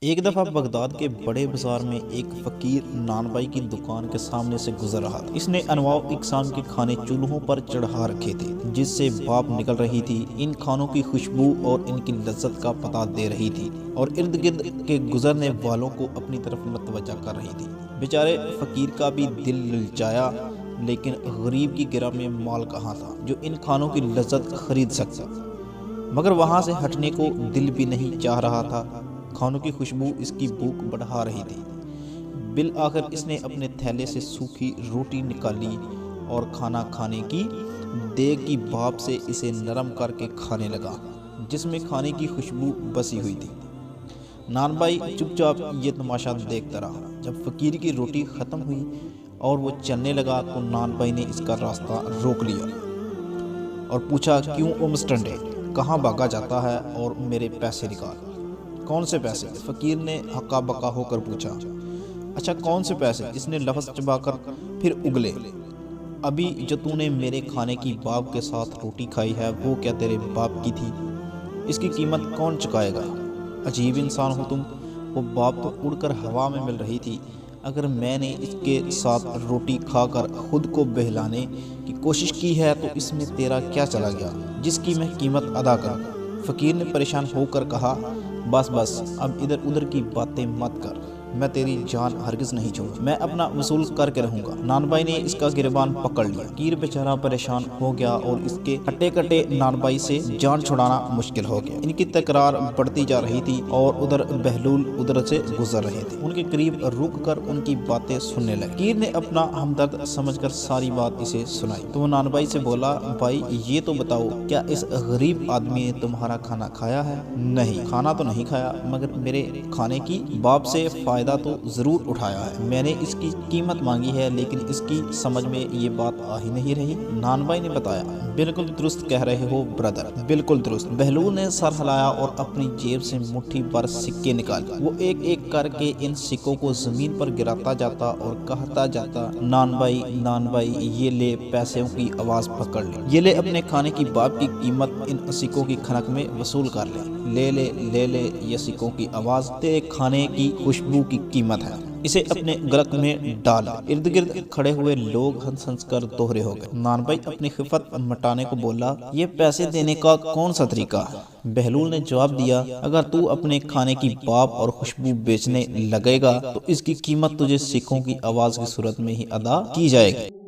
ایک دفعہ بغداد کے بڑے بازار میں ایک فقیر نان بائی کی دکان کے سامنے سے گزر رہا تھا۔ اس نے انواع اقسام کے کھانے چولہوں پر چڑھا رکھے تھے جس سے بھاپ نکل رہی تھی۔ ان کھانوں کی خوشبو اور ان کی لذت کا پتہ دے رہی تھی اور ارد گرد کے گزرنے والوں کو اپنی طرف متوجہ کر رہی تھی۔ بیچارے فقیر کا بھی دل للچایا، لیکن غریب کی گرہ میں مال کہاں تھا جو ان کھانوں کی لذت خرید سکتا، مگر وہاں سے ہٹنے کو دل بھی نہیں چاہ رہا تھا۔ کھانوں کی خوشبو اس کی بھوک بڑھا رہی تھی۔ بالآخر اس نے اپنے تھیلے سے سوکھی روٹی نکالی اور کھانا کھانے کی دیگ کی بھاپ سے اسے نرم کر کے کھانے لگا، جس میں کھانے کی خوشبو بسی ہوئی تھی۔ نان بھائی چپ چاپ یہ تماشا دیکھتا رہا۔ جب فقیر کی روٹی ختم ہوئی اور وہ چلنے لگا تو نان بھائی نے اس کا راستہ روک لیا اور پوچھا، کیوں او مسٹنڈے، کہاں بھاگا جاتا ہے اور میرے پیسے نکال۔ کون سے پیسے؟ فقیر نے ہکا بکا ہو کر پوچھا۔ اچھا کون سے پیسے؟ اس نے لفظ چبا کر پھر اگلے۔ ابھی جو تو نے میرے کھانے کی بھاپ کے ساتھ روٹی کھائی ہے وہ کیا تیرے باپ کی تھی؟ اس کی قیمت کون چکائے گا؟ عجیب انسان ہو تم، وہ بھاپ تو اڑ کر ہوا میں مل رہی تھی۔ اگر میں نے اس کے ساتھ روٹی کھا کر خود کو بہلانے کی کوشش کی ہے تو اس میں تیرا کیا چلا گیا جس کی میں قیمت ادا کروں؟ فقیر نے پریشان ہو کر کہا، بس بس اب ادھر ادھر کی باتیں مت کر، میں تیری جان ہرگز نہیں چھوڑوں، میں اپنا وصول کر کے رہوں گا۔ نان بھائی نے اس کا گریبان پکڑ لیا۔ فقیر بیچارہ پریشان ہو گیا اور اس کے ہٹے کٹے نان بھائی سے جان چھڑانا مشکل ہو گیا۔ ان کی تکرار بڑھتی جا رہی تھی اور ادھر بہلول ادھر سے گزر رہے تھے۔ ان کے قریب رک کر ان کی باتیں سننے لگے۔ فقیر نے اپنا ہمدرد سمجھ کر ساری بات اسے سنائی تو وہ نان بھائی سے بولا، بھائی یہ تو بتاؤ کیا اس غریب آدمی نے تمہارا کھانا کھایا ہے؟ نہیں، کھانا تو نہیں کھایا، مگر میرے کھانے کی بھاپ سے فائدہ تو ضرور اٹھایا ہے۔ میں نے اس کی قیمت مانگی ہے لیکن اس کی سمجھ میں یہ بات آ ہی نہیں رہی۔ نان بھائی نے بتایا، بالکل درست کہہ رہے ہو برادر، بالکل درست۔ بہلول نے سر ہلایا اور اپنی جیب سے مٹھی بھر سکے نکالے۔ وہ ایک ایک کر کے ان سکوں کو زمین پر گراتا جاتا اور کہتا جاتا، نان بھائی یہ لے پیسوں کی آواز پکڑ لے، یہ لے اپنے کھانے کی بھاپ کی قیمت ان سکوں کی کھنک میں وصول کر لے، لے لے یہ سکوں کی آواز تیرے کھانے کی خوشبو کی قیمت ہے، اسے اپنے گلک میں ڈال۔ ارد گرد کھڑے ہوئے لوگ ہنس ہنس کر دوہرے ہو گئے۔ نان بھائی اپنی خفت مٹانے کو بولا، یہ پیسے دینے کا کون سا طریقہ ہے؟ بہلول نے جواب دیا، اگر تو اپنے کھانے کی بھاپ اور خوشبو بیچنے لگے گا تو اس کی قیمت تجھے سکوں کی آواز کی صورت میں ہی ادا کی جائے گی۔